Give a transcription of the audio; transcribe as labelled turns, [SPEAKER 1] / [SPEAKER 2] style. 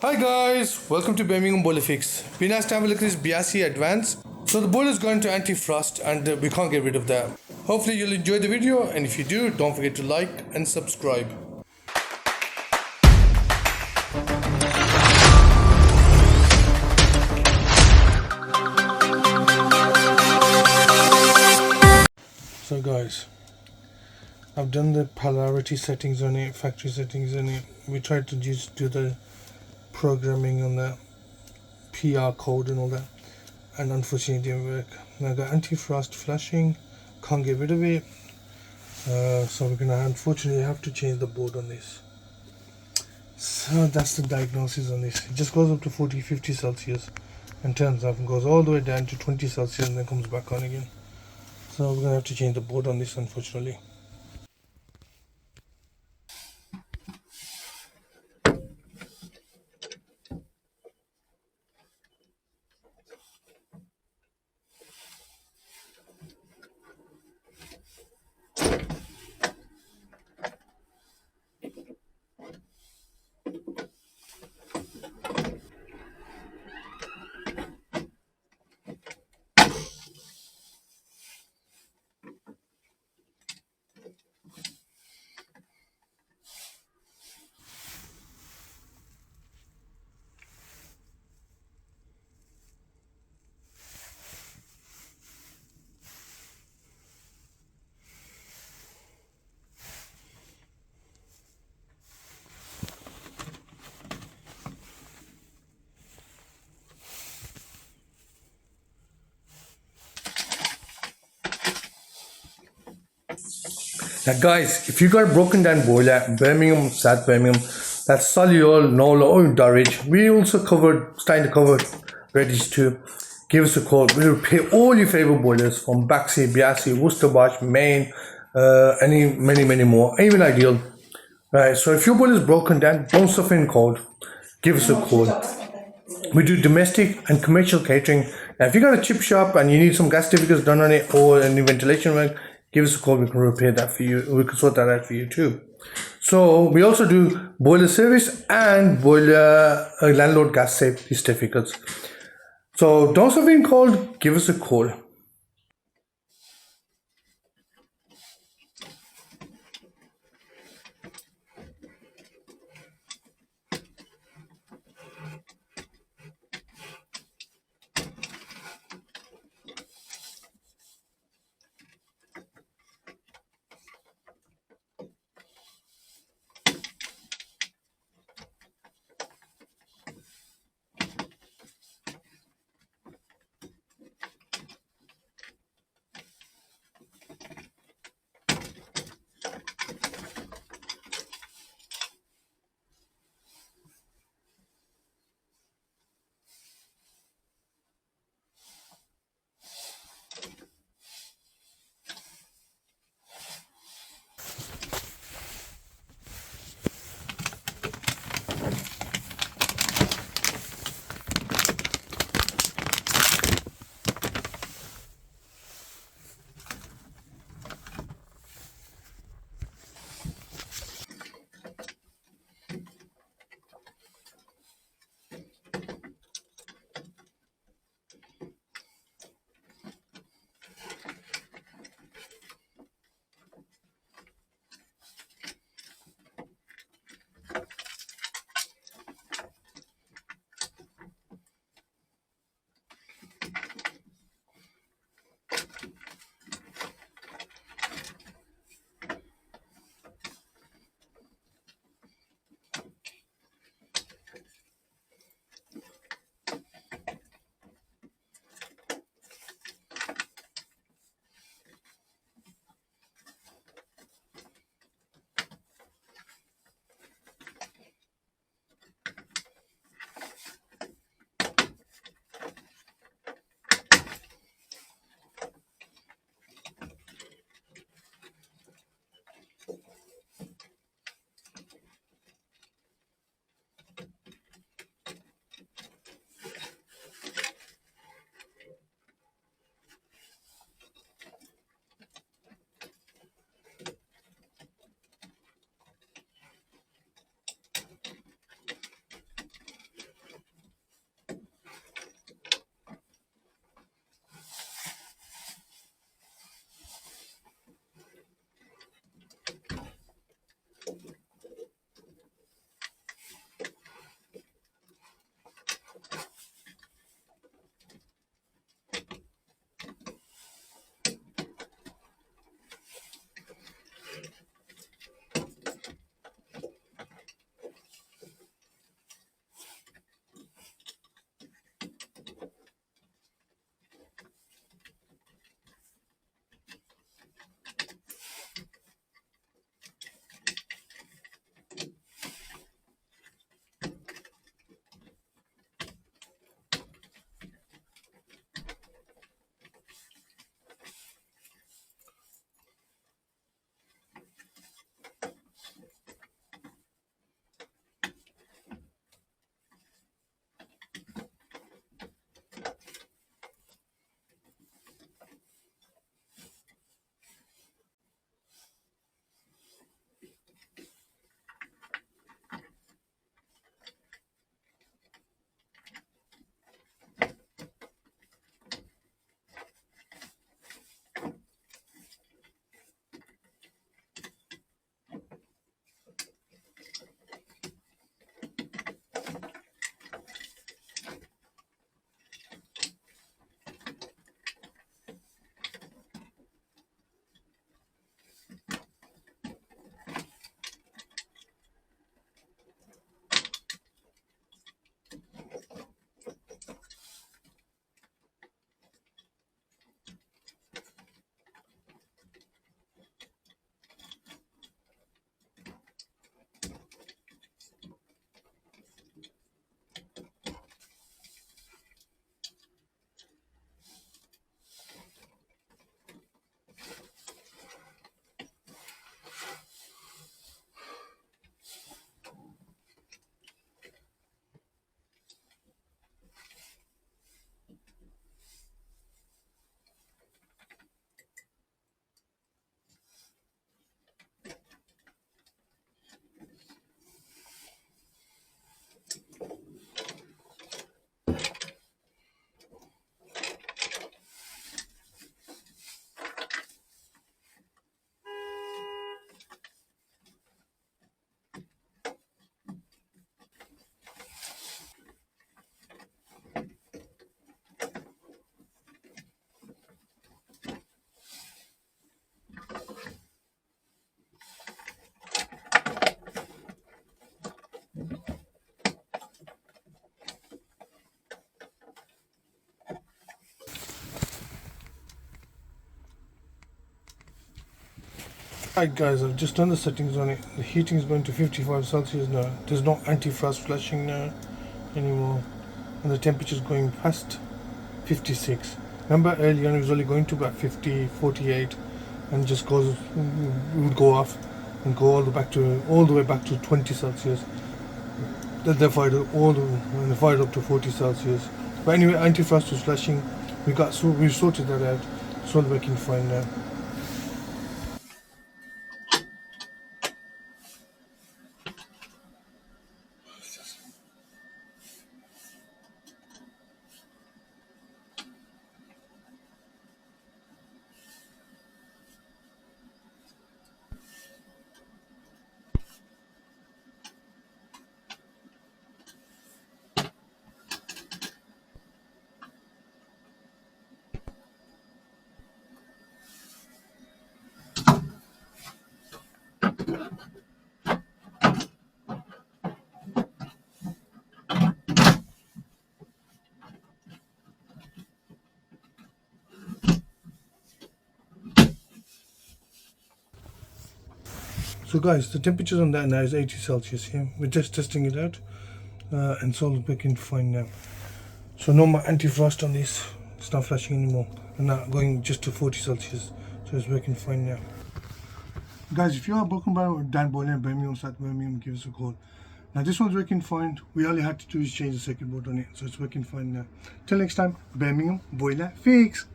[SPEAKER 1] Hi guys, welcome to Birmingham Boiler Fix. Be nice to have a look at this Biasi Advance. So the boiler's going to anti-frost and we can't get rid of that. Hopefully you'll enjoy the video, and if you do, don't forget to like and subscribe. So guys, I've done the polarity settings on it, factory settings on it. We tried to just do the programming on the PR code and all that, and unfortunately it didn't work. Now I got anti-frost flashing, can't get rid of it, so we're gonna unfortunately have to change the board on this. So that's the diagnosis on this. It just goes up to 40-50 Celsius and turns off and goes all the way down to 20 Celsius and then comes back on again. So we're gonna have to change the board on this, unfortunately. Now guys, if you got a broken down boiler, Birmingham, South Birmingham, that's Solihull, Nola or Durridge, we also starting to cover Redditch too. Give us a call. We'll repair all your favorite boilers from Baxi, Biasi, wocesterbosch, Main, many more, even Ideal. Right, so if your boiler is broken down, don't suffer in cold, give us a call. We do domestic and commercial catering. Now, if you got a chip shop and you need some gas certificates done on it or any ventilation work, give us a call. We can repair that for you. We can sort that out for you too. So we also do boiler service and boiler landlord gas safety certificates. So don't suffer in cold. Give us a call. Right guys, I've just done the settings on it. The heating is going to 55 Celsius now. There's no anti-frost flashing now anymore. And the temperature is going past 56. Remember earlier on it was only going to about 50, 48 and just goes, it would go off and go all the way back to 20 Celsius. Then they fired up to 40 Celsius. But anyway, anti-frost was flashing. We've sorted that out. It's all working fine now. So guys, the temperature on that now is 80 Celsius here. We're just testing it out and it's all working fine now. So no more anti-frost on this. It's not flashing anymore. And now going just to 40 Celsius. So it's working fine now. Guys, if you are broken down boiler in Birmingham, South Birmingham, give us a call. Now this one's working fine. We all had to do is change the circuit board on it. So it's working fine now. Till next time, Birmingham Boiler Fix.